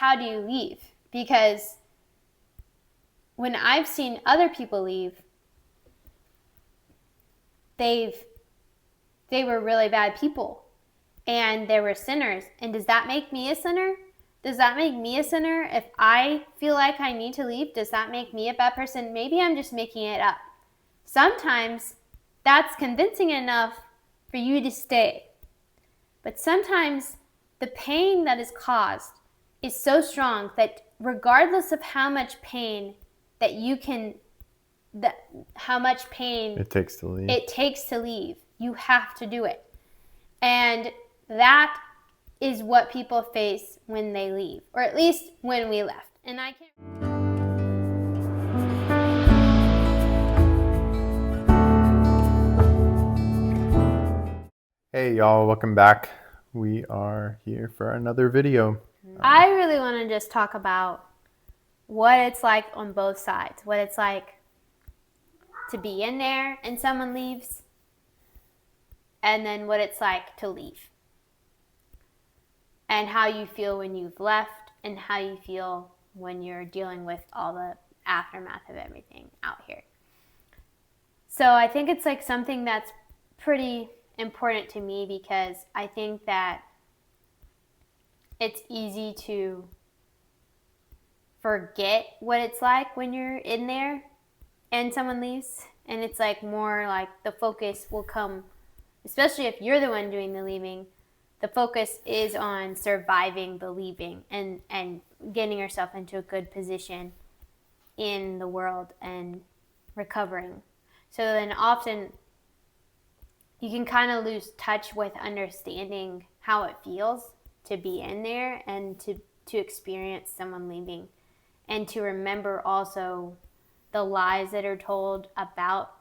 how do you leave? Because when I've seen other people leave, they were really bad people and they were sinners. And does that make me a sinner? Does that make me a sinner? If I feel like I need to leave, does that make me a bad person? Maybe I'm just making it up. Sometimes that's convincing enough for you to stay. But sometimes the pain that is caused is so strong that regardless of how much pain that you can, how much pain it takes to leave, you have to do it. And that is what people face when they leave, or at least when we left. And I can't. Hey y'all, welcome back. We are here for another video. I really want to just talk about what it's like on both sides. What it's like to be in there and someone leaves, and then what it's like to leave. And how you feel when you've left, and how you feel when you're dealing with all the aftermath of everything out here. So I think it's like something that's pretty important to me, because I think that it's easy to forget what it's like when you're in there and someone leaves. And it's like more like the focus will come, especially if you're the one doing the leaving, the focus is on surviving the leaving and getting yourself into a good position in the world and recovering. So then often you can kind of lose touch with understanding how it feels to be in there and to experience someone leaving, and to remember also the lies that are told about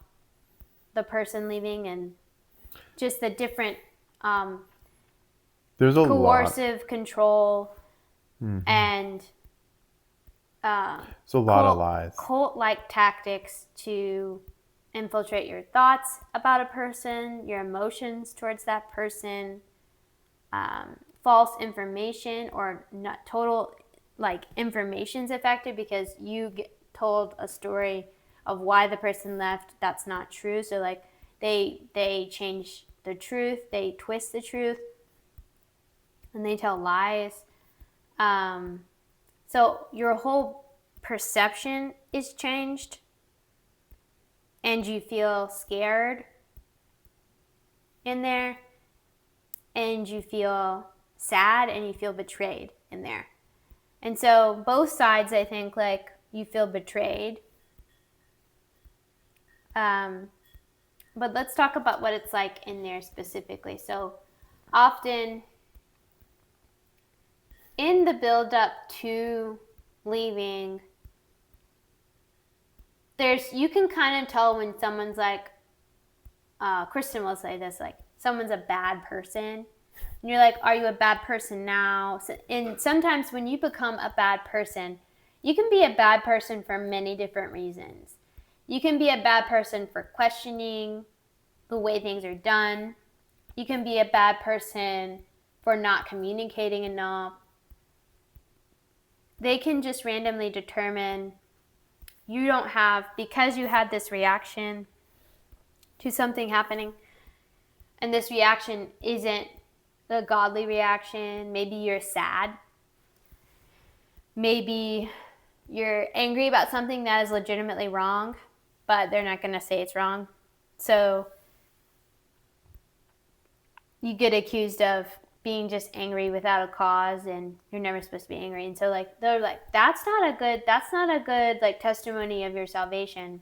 the person leaving, and just the different there's a coercive control and it's a lot of lies, cult-like tactics to infiltrate your thoughts about a person, your emotions towards that person, false information, or not total, like, information's affected because you get told a story of why the person left that's not true. So like they change the truth, they twist the truth, and they tell lies. So your whole perception is changed, and you feel scared in there, and you feel sad, and you feel betrayed in there. And so both sides, I think, like, you feel betrayed. But let's talk about what it's like in there specifically. So often in the build-up to leaving, you can kind of tell when someone's like, Kristen will say this, like, someone's a bad person. And you're like, are you a bad person now? And sometimes when you become a bad person, you can be a bad person for many different reasons. You can be a bad person for questioning the way things are done. You can be a bad person for not communicating enough. They can just randomly determine you don't have, because you had this reaction to something happening, and this reaction isn't the godly reaction. Maybe you're sad. Maybe you're angry about something that is legitimately wrong, but they're not going to say it's wrong. So you get accused of being just angry without a cause, and you're never supposed to be angry. And so like they're like, that's not a good like testimony of your salvation.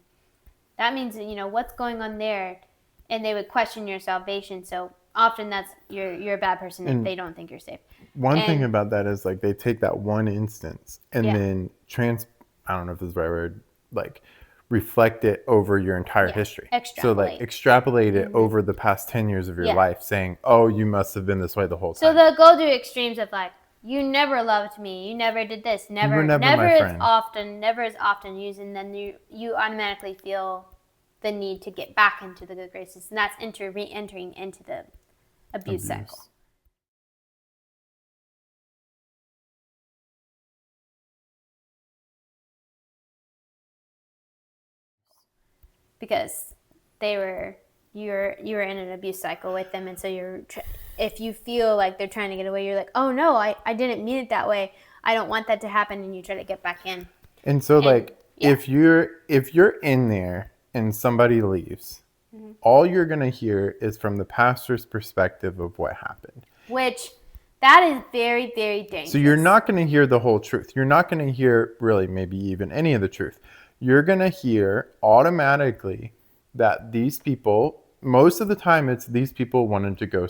That means that, you know, what's going on there? And they would question your salvation. So often that's you're a bad person if they don't think you're saved. One thing about that is, like, they take that one instance and then I don't know if this is the right word, like, reflect it over your entire history. So like extrapolate it over the past 10 years of your life, saying, oh, you must have been this way the whole time. So they'll go to extremes of like, you never loved me, you never did this, never as often used, and then you automatically feel the need to get back into the good graces, and that's re-entering into the abuse cycle. because you're in an abuse cycle with them, and so if you feel like they're trying to get away, you're like, oh no, I didn't mean it that way. I don't want that to happen, and you try to get back in. And so if you're in there and somebody leaves, all you're going to hear is from the pastor's perspective of what happened. Which, that is very, very dangerous. So you're not going to hear the whole truth. You're not going to hear really maybe even any of the truth. You're going to hear automatically that these people, most of the time it's these people wanted to go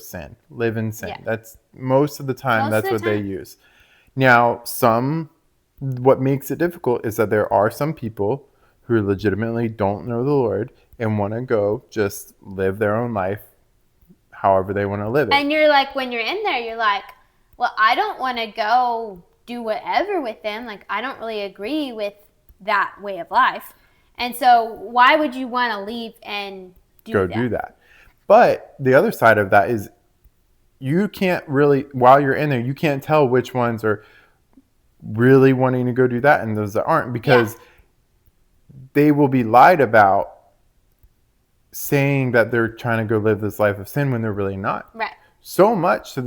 live in sin. Yeah. That's most of the time that's what they use. Now, what makes it difficult is that there are some people who legitimately don't know the Lord and want to go just live their own life however they want to live it. And you're like, when you're in there, you're like, well, I don't want to go do whatever with them. Like, I don't really agree with that way of life. And so why would you want to leave and do that? But the other side of that is you can't really, while you're in there, you can't tell which ones are really wanting to go do that and those that aren't, because they will be lied about saying that they're trying to go live this life of sin when they're really not. Right. So much to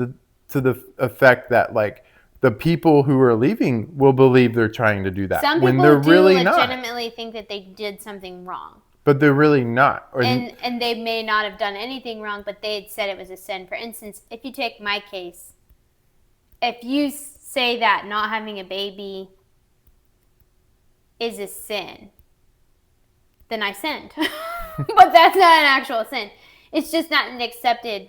the effect that like the people who are leaving will believe they're trying to do that when they're really not. Some people legitimately think that they did something wrong. But they're really not. And they may not have done anything wrong, but they had said it was a sin. For instance, if you take my case, if you say that not having a baby is a sin, then I sinned. But that's not an actual sin. It's just not an accepted,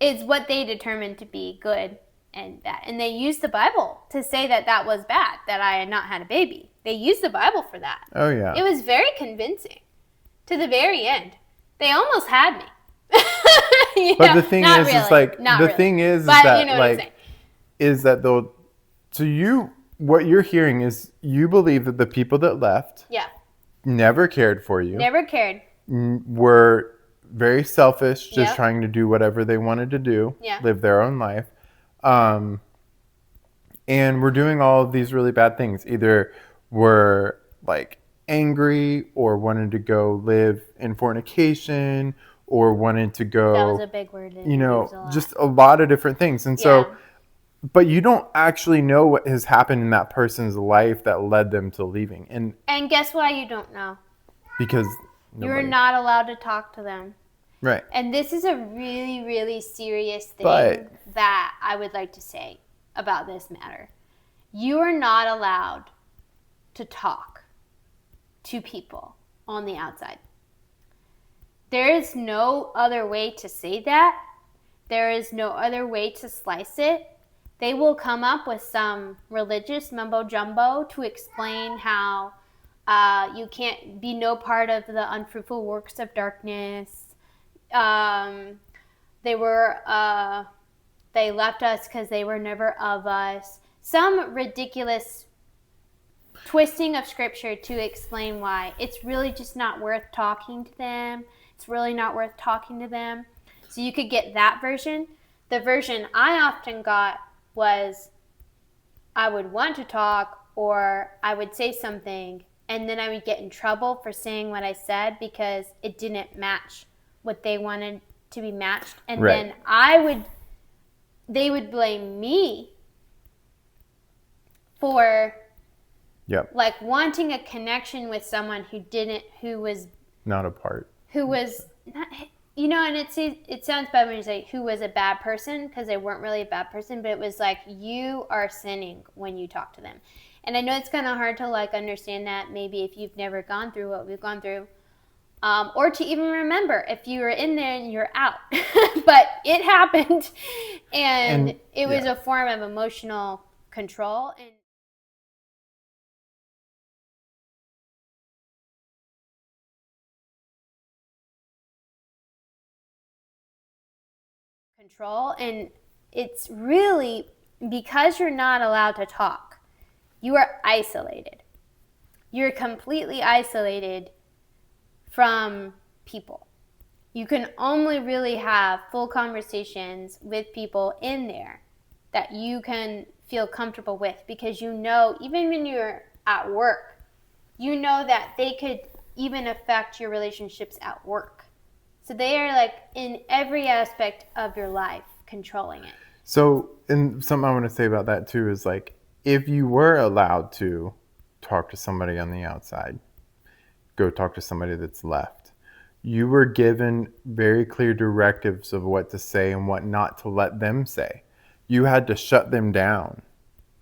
it's what they determined to be good and bad. And they used the Bible to say that that was bad, that I had not had a baby. They used the Bible for that. Oh, yeah. It was very convincing to the very end. They almost had me. But the thing is, really. Is like, not the really. Thing is but that, you know like, is that they'll, so you, what you're hearing is you believe that the people that left never cared for you. Never cared. Were very selfish, just trying to do whatever they wanted to do, live their own life. And we're doing all of these really bad things. Either we're like angry or wanted to go live in fornication or wanted to go. That was a big word. You know, just a lot of different things. And so, but you don't actually know what has happened in that person's life that led them to leaving. And guess why you don't know? Because you're not allowed to talk to them. Right. And this is a really, really serious thing that I would like to say about this matter. You are not allowed to talk to people on the outside. There is no other way to say that. There is no other way to slice it. They will come up with some religious mumbo jumbo to explain how you can't be no part of the unfruitful works of darkness. They left us because they were never of us. Some ridiculous twisting of scripture to explain why it's really just not worth talking to them. It's really not worth talking to them. So you could get that version. The version I often got was I would want to talk or I would say something and then I would get in trouble for saying what I said because it didn't match what they wanted to be matched. And then they would blame me for like wanting a connection with someone who was not a part. Who was not, you know, and it sounds bad when you say who was a bad person because they weren't really a bad person, but it was like you are sinning when you talk to them. And I know it's kind of hard to like understand that maybe if you've never gone through what we've gone through, or to even remember if you were in there and you're out. But it happened, and it was a form of emotional control and. And it's really because you're not allowed to talk, you are isolated. You're completely isolated from people. You can only really have full conversations with people in there that you can feel comfortable with because you know, even when you're at work, you know that they could even affect your relationships at work. So they are like in every aspect of your life controlling it. So, and something I want to say about that too is like, if you were allowed to talk to somebody on the outside, go talk to somebody that's left, you were given very clear directives of what to say and what not to let them say. You had to shut them down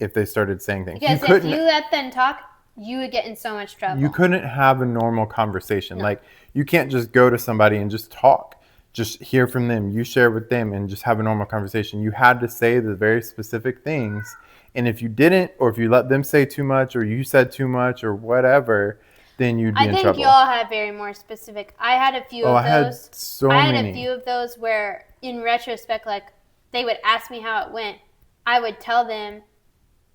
if they started saying things. Because if you let them talk, you would get in so much trouble. You couldn't have a normal conversation. No. Like, you can't just go to somebody and just talk. Just hear from them. You share with them and just have a normal conversation. You had to say the very specific things. And if you didn't, or if you let them say too much, or you said too much, or whatever, then you'd be in trouble. I think y'all have very more specific. I had a few of those. I had a few of those where, in retrospect, like, they would ask me how it went. I would tell them,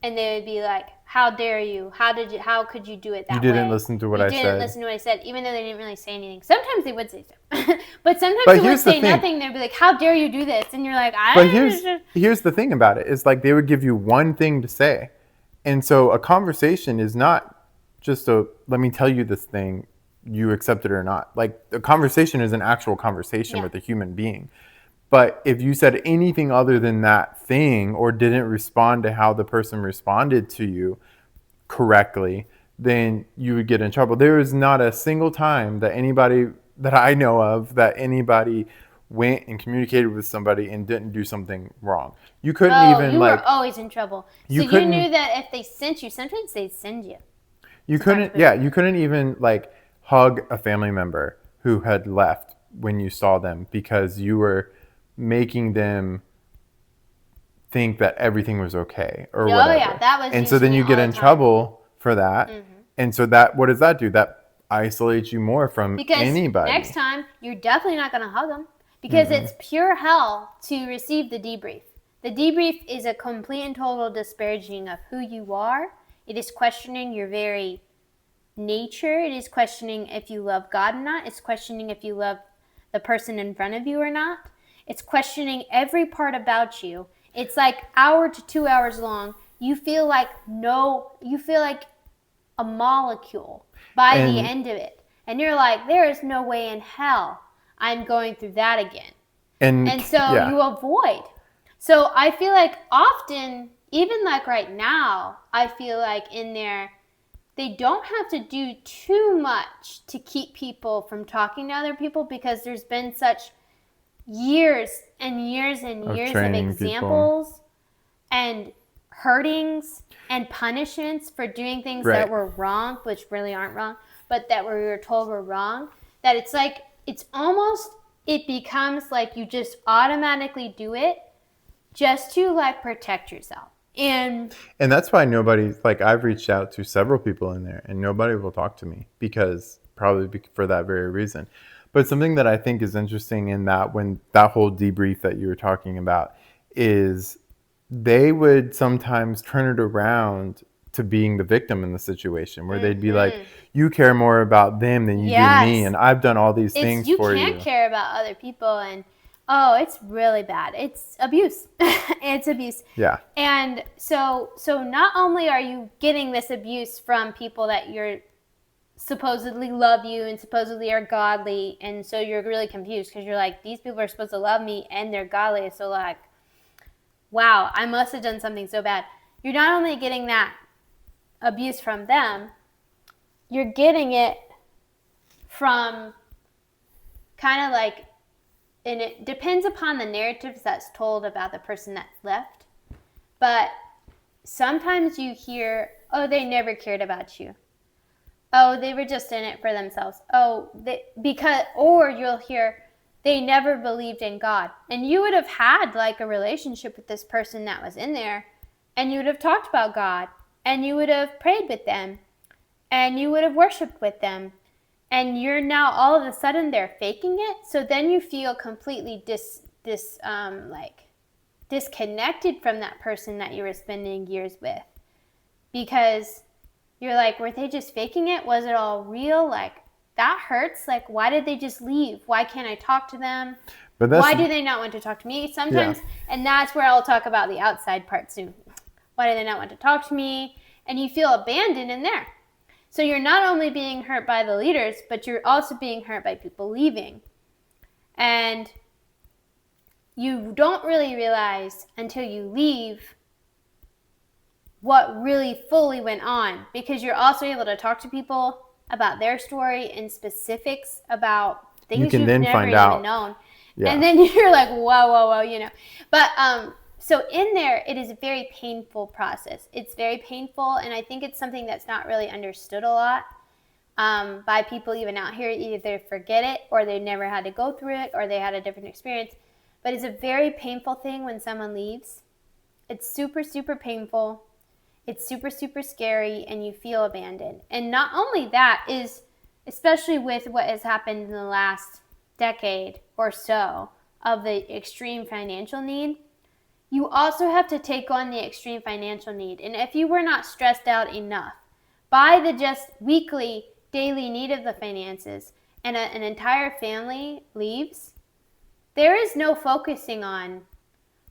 and they would be like, "How dare you? How could you do it that way? You didn't listen to what I said." You didn't listen to what I said, even though they didn't really say anything. Sometimes they would say stuff. But sometimes they would say nothing. They'd be like, "How dare you do this?" And you're like, here's the thing about it. It's like they would give you one thing to say. And so a conversation is not just let me tell you this thing, you accept it or not. Like, a conversation is an actual conversation with a human being. But if you said anything other than that thing, or didn't respond to how the person responded to you correctly, then you would get in trouble. There is not a single time that anybody that I know of that anybody went and communicated with somebody and didn't do something wrong. You couldn't even you were always in trouble. So you knew that if they sent you, sometimes they'd send you. You couldn't even like hug a family member who had left when you saw them, because you were making them think that everything was okay or whatever. Yeah, that was. And so then you get in trouble for that. Mm-hmm. And so what does that do? That isolates you more from anybody. Next time, you're definitely not going to hug them, because it's pure hell to receive the debrief. The debrief is a complete and total disparaging of who you are. It is questioning your very nature. It is questioning if you love God or not. It's questioning if you love the person in front of you or not. It's questioning every part about you. It's like hour to 2 hours long. You feel like a molecule by the end of it. And you're like, there is no way in hell I'm going through that again. And so you avoid. So I feel like often, even like right now, I feel like in there, they don't have to do too much to keep people from talking to other people, because there's been such years and years and years of examples and hurtings and punishments for doing things that were wrong, which really aren't wrong, but that we were told were wrong, that it's like, it becomes like you just automatically do it just to like protect yourself. And that's why I've reached out to several people in there and nobody will talk to me, because probably for that very reason. But something that I think is interesting in that, when that whole debrief that you were talking about, is they would sometimes turn it around to being the victim in the situation, where they'd be like, you care more about them than you do me, and I've done all these things for you. You can't care about other people, and it's really bad. It's abuse. It's abuse. Yeah. And so not only are you getting this abuse from people that you're supposedly love you and supposedly are godly, and so you're really confused, because you're like, these people are supposed to love me and they're godly, so like, wow, I must have done something so bad. You're not only getting that abuse from them, you're getting it from kind of like, and it depends upon the narratives that's told about the person that's left, but sometimes you hear, oh, they never cared about you. Oh, they were just in it for themselves. Or you'll hear, they never believed in God. And you would have had like a relationship with this person that was in there, and you would have talked about God, and you would have prayed with them, and you would have worshiped with them, and you're now all of a sudden they're faking it. So then you feel completely disconnected from that person that you were spending years with, because you're like, were they just faking it? Was it all real? Like, that hurts. Like, why did they just leave? Why can't I talk to them? Why do they not want to talk to me? Sometimes, and that's where I'll talk about the outside part soon. Why do they not want to talk to me? And you feel abandoned in there. So you're not only being hurt by the leaders, but you're also being hurt by people leaving. And you don't really realize until you leave what really fully went on, because you're also able to talk to people about their story and specifics about things you've never even known. Yeah. And then you're like, whoa, you know. But so in there, it is a very painful process. It's very painful, and I think it's something that's not really understood a lot by people even out here. Either they forget it, or they never had to go through it, or they had a different experience. But it's a very painful thing when someone leaves. It's super, super painful. It's super, super scary, and you feel abandoned. And not only that is, especially with what has happened in the last decade or so of the extreme financial need, you also have to take on the extreme financial need. And if you were not stressed out enough by the just weekly, daily need of the finances, and an entire family leaves, there is no focusing on,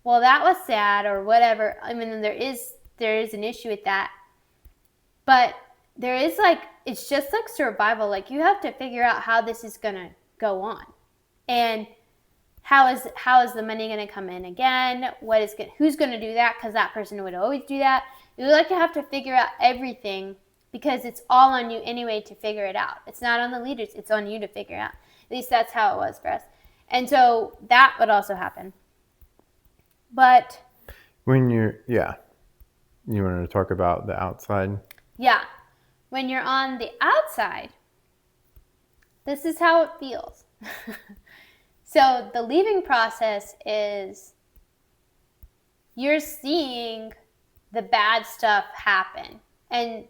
well, that was sad or whatever. I mean, there is an issue with that. But there is it's just like survival. Like, you have to figure out how this is going to go on. And how is the money going to come in again? Who's going to do that? Because that person would always do that. You have to figure out everything, because it's all on you anyway to figure it out. It's not on the leaders. It's on you to figure it out. At least that's how it was for us. And so that would also happen. But when you wanted to talk about the outside? Yeah. When you're on the outside, this is how it feels. So the leaving process is, you're seeing the bad stuff happen. And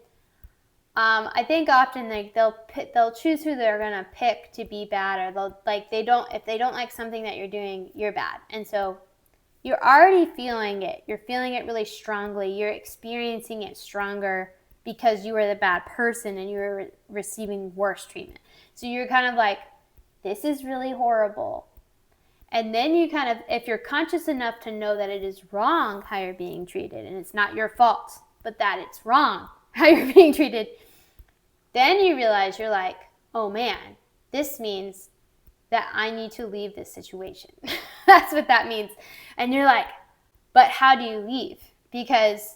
I think often they'll choose who they're gonna pick to be bad, or if they don't like something that you're doing, you're bad. And so you're already feeling it. You're feeling it really strongly. You're experiencing it stronger because you were the bad person and you were receiving worse treatment. So you're kind of like, this is really horrible. And then you kind of, if you're conscious enough to know that it is wrong how you're being treated, and it's not your fault, but that it's wrong how you're being treated, then you realize, you're like, oh man, this means that I need to leave this situation. That's what that means. And you're like, but how do you leave? Because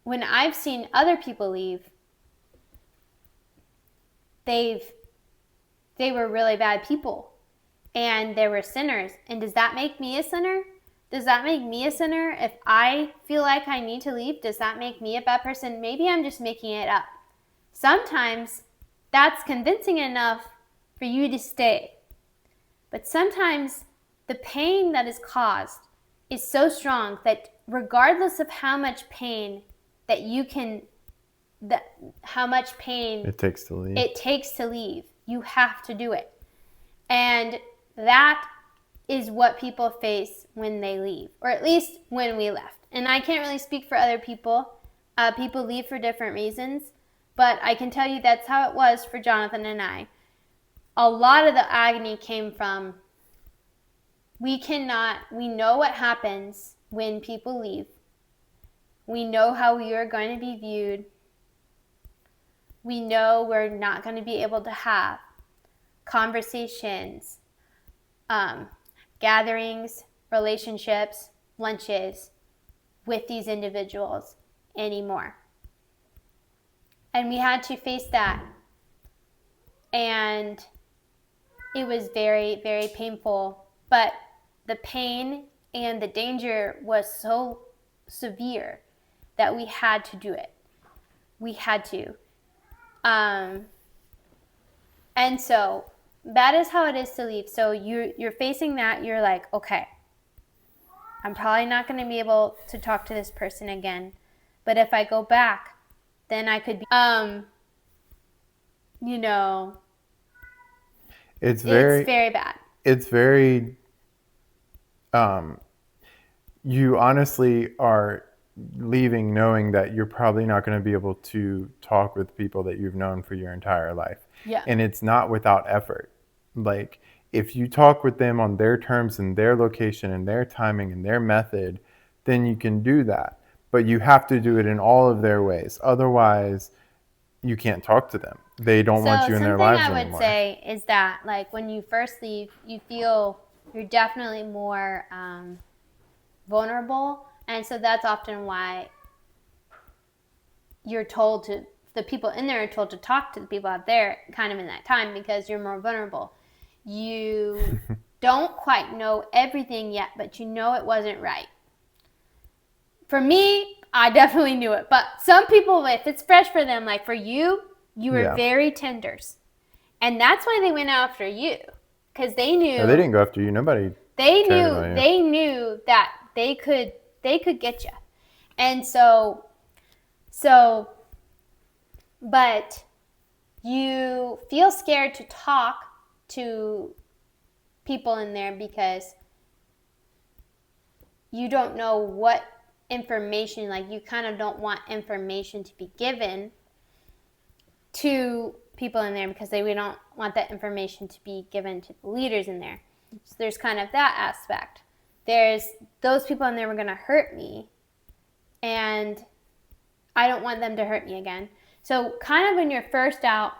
when I've seen other people leave, they were really bad people, and they were sinners. And does that make me a sinner? Does that make me a sinner if I feel like I need to leave? Does that make me a bad person? Maybe I'm just making it up. Sometimes that's convincing enough for you to stay. But sometimes the pain that is caused is so strong that regardless of how much pain how much pain it takes to leave, you have to do it. And that is what people face when they leave, or at least when we left. And I can't really speak for other people. People leave for different reasons, but I can tell you that's how it was for Jonathan and I. A lot of the agony came from, we know what happens when people leave. We know how we are going to be viewed. We know we're not going to be able to have conversations, gatherings, relationships, lunches with these individuals anymore. And we had to face that. And it was very, very painful. But the pain and the danger was so severe that we had to do it. We had to. And so that is how it is to leave. So you're facing that. You're like, okay, I'm probably not going to be able to talk to this person again. But if I go back, then I could be, it's very bad. It's very, you honestly are leaving knowing that you're probably not going to be able to talk with people that you've known for your entire life. Yeah. And it's not without effort. Like, if you talk with them on their terms and their location and their timing and their method, then you can do that. But you have to do it in all of their ways. Otherwise, you can't talk to them. They don't want you in their lives anymore. Something I would say is that, like, when you first leave, you feel you're definitely more vulnerable. And so that's often why you're told to, the people in there are told to talk to the people out there kind of in that time, because you're more vulnerable. You don't quite know everything yet, but you know it wasn't right. For me, I definitely knew it. But some people, if it's fresh for them, like for you, you were very tenders. And that's why they went after you. Because they knew. No, they didn't go after you. Nobody cared about you. They knew that they could get you. And so, but you feel scared to talk to people in there because you don't know what information, like you kind of don't want information to be given to people in there, because we don't want that information to be given to the leaders in there. So there's kind of that aspect. There's those people in there were going to hurt me, and I don't want them to hurt me again. So kind of when you're first out,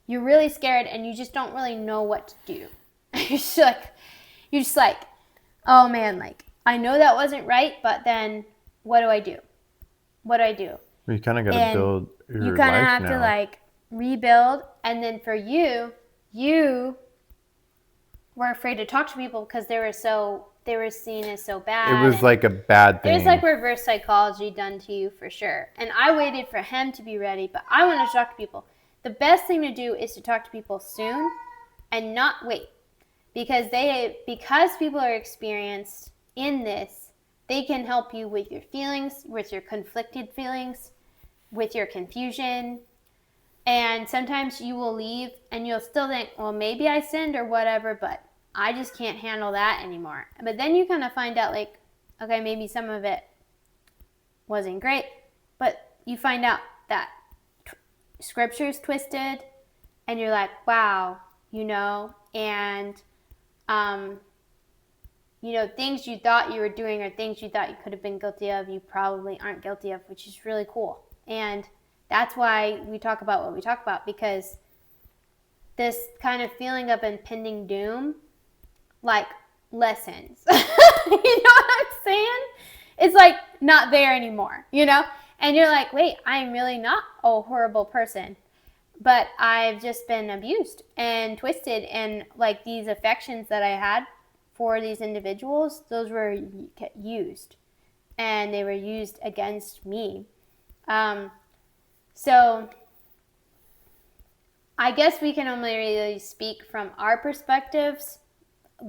you're really scared and you just don't really know what to do. You're just like, oh man, like I know that wasn't right, but then what do I do? What do I do? You kind of got to build your life now. You kind of have to like rebuild. And then for you were afraid to talk to people because they were seen as so bad. It was like a bad thing. It was like reverse psychology done to you for sure. And I waited for him to be ready, but I wanted to talk to people. The best thing to do is to talk to people soon and not wait. Because people are experienced in this, they can help you with your feelings, with your conflicted feelings, with your confusion. And sometimes you will leave and you'll still think, well, maybe I sinned or whatever, but I just can't handle that anymore. But then you kind of find out like, okay, maybe some of it wasn't great, but you find out that scripture's twisted and you're like, wow, and things you thought you were doing or things you thought you could have been guilty of, you probably aren't guilty of, which is really cool. And that's why we talk about what we talk about, because this kind of feeling of impending doom, like, lessens. You know what I'm saying? It's like not there anymore, And you're like, wait, I'm really not a horrible person. But I've just been abused and twisted, and like these affections that I had for these individuals, those were used, and they were used against me. So I guess we can only really speak from our perspectives,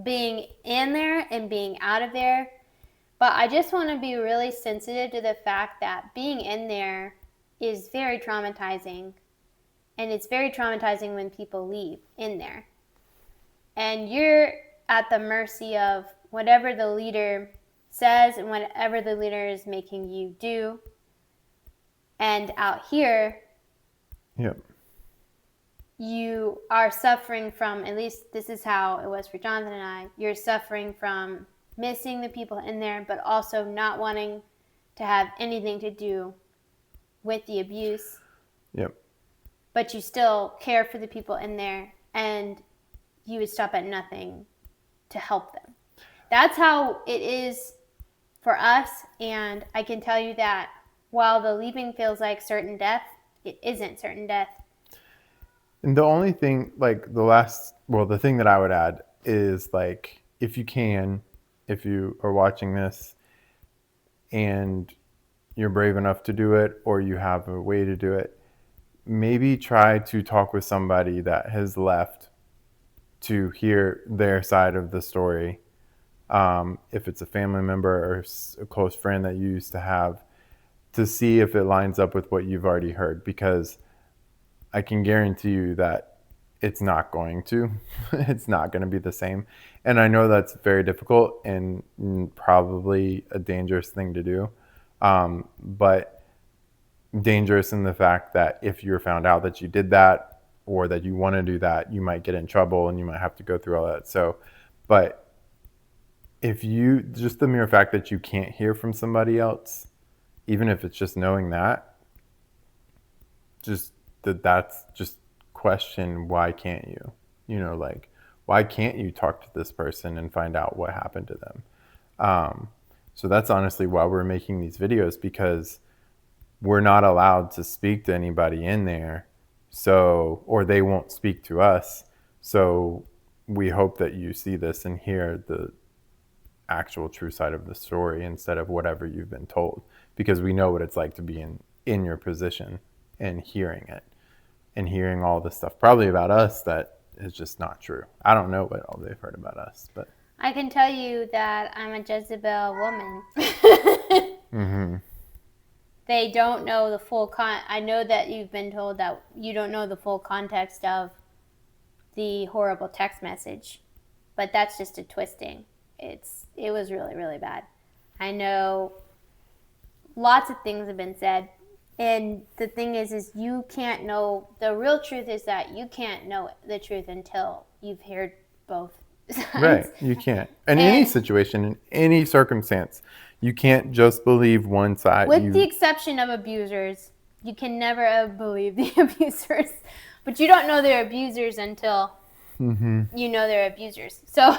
being in there and being out of there. But I just want to be really sensitive to the fact that being in there is very traumatizing. And it's very traumatizing when people leave in there. And you're at the mercy of whatever the leader says and whatever the leader is making you do. And out here, you are suffering from, at least this is how it was for Jonathan and I, you're suffering from missing the people in there, but also not wanting to have anything to do with the abuse. Yep. But you still care for the people in there, and you would stop at nothing to help them. That's how it is for us, and I can tell you that while the leaving feels like certain death, it isn't certain death. And the only thing, like the thing that I would add is, like, if you are watching this and you're brave enough to do it, or you have a way to do it, maybe try to talk with somebody that has left to hear their side of the story. If it's a family member or a close friend that you used to have, to see if it lines up with what you've already heard, because I can guarantee you that it's not going to. It's not going to be the same. And I know that's very difficult and probably a dangerous thing to do. But dangerous in the fact that if you're found out that you did that, or that you want to do that, you might get in trouble and you might have to go through all that. So, but if just the mere fact that you can't hear from somebody else, even if it's just knowing that, just that's just question, why can't you? You know, like, why can't you talk to this person and find out what happened to them? So that's honestly why we're making these videos, because we're not allowed to speak to anybody in there. So, or they won't speak to us. So we hope that you see this and hear the actual true side of the story instead of whatever you've been told, because we know what it's like to be in your position and hearing it and hearing all this stuff probably about us that is just not true. I don't know what all they've heard about us, but I can tell you that I'm a Jezebel woman. mm-hmm. They don't know the full I know that you've been told that you don't know the full context of the horrible text message, but that's just a twisting. It was really, really bad. I know lots of things have been said, and the thing is you can't know. The real truth is that you can't know the truth until you've heard both sides. Right, you can't. In any situation, in any circumstance, you can't just believe one side. With the exception of abusers, you can never believe the abusers, but you don't know they're abusers until you know they're abusers. So,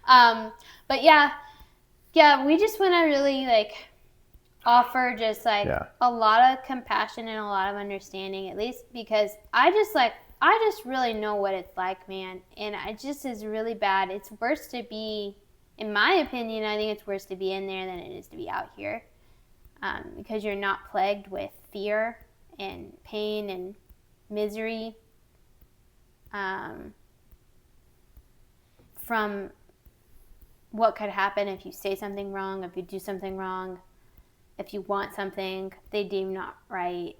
but yeah, we just want to really offer just a lot of compassion and a lot of understanding, at least because I just really know what it's like, man, and it just is really bad. It's worse to be, in my opinion, I think it's worse to be in there than it is to be out here, because you're not plagued with fear and pain and misery from what could happen if you say something wrong, if you do something wrong, if you want something they deem not right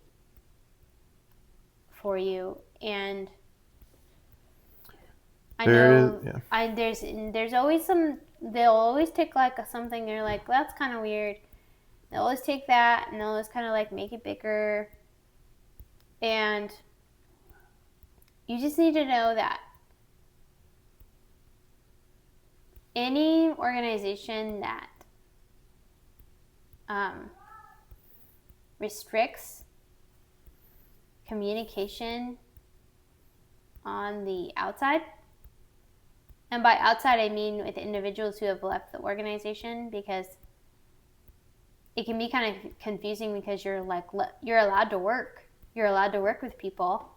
for you. And I know there's always they'll always take something, they're like, that's kind of weird. They'll always take that and they'll always kind of make it bigger. And you just need to know that any organization that restricts communication on the outside, and by outside I mean with individuals who have left the organization, because it can be kind of confusing, because you're allowed to work. You're allowed to work with people.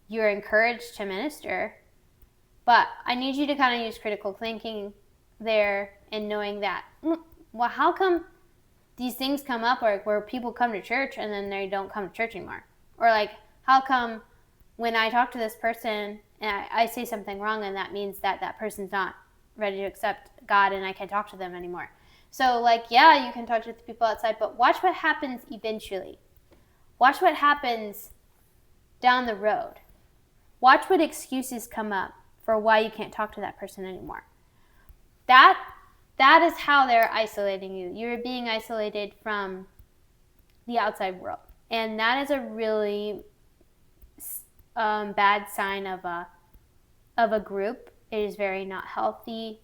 You're encouraged to minister. But I need you to kind of use critical thinking there, and knowing that, well, how come these things come up where people come to church and then they don't come to church anymore? Or how come when I talk to this person and I say something wrong, and that means that person's not ready to accept God and I can't talk to them anymore? So yeah, you can talk to the people outside, but watch what happens eventually. Watch what happens down the road. Watch what excuses come up for why you can't talk to that person anymore. That is how they're isolating you. You're being isolated from the outside world. And that is a really bad sign of a group. It is very not healthy.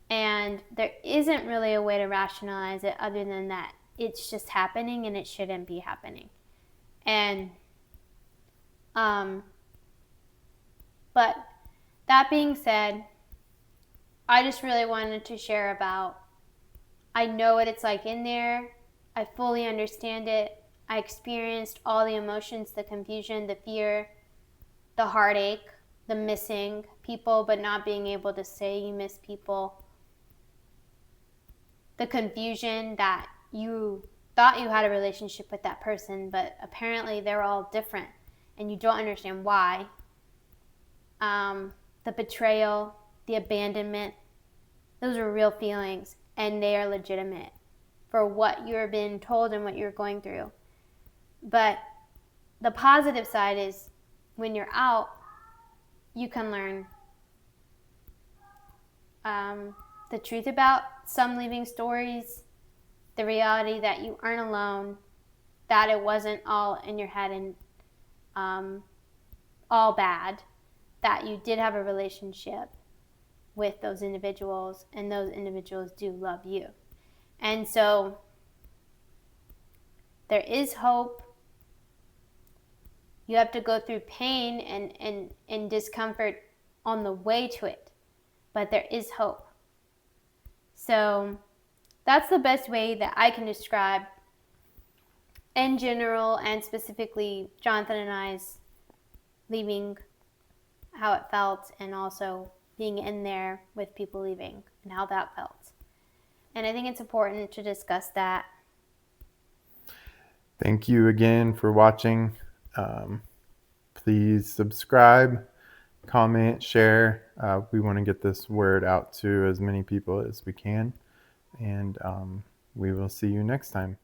And there isn't really a way to rationalize it other than that it's just happening and it shouldn't be happening. And but that being said, I just really wanted to share about, I know what it's like in there. I fully understand it. I experienced all the emotions, the confusion, the fear, the heartache, the missing people but not being able to say you miss people, the confusion that you thought you had a relationship with that person, but apparently they're all different and you don't understand why. The betrayal, the abandonment, those are real feelings, and they are legitimate for what you're being told and what you're going through. But the positive side is when you're out, you can learn the truth about some leaving stories, the reality that you aren't alone, that it wasn't all in your head and all bad, that you did have a relationship with those individuals, and those individuals do love you. And so there is hope. You have to go through pain and discomfort on the way to it. But there is hope. So that's the best way that I can describe, in general and specifically, Jonathan and I's leaving, how it felt, and also being in there with people leaving and how that felt. And I think it's important to discuss that. Thank you again for watching. Please subscribe, comment, share. We want to get this word out to as many people as we can. And we will see you next time.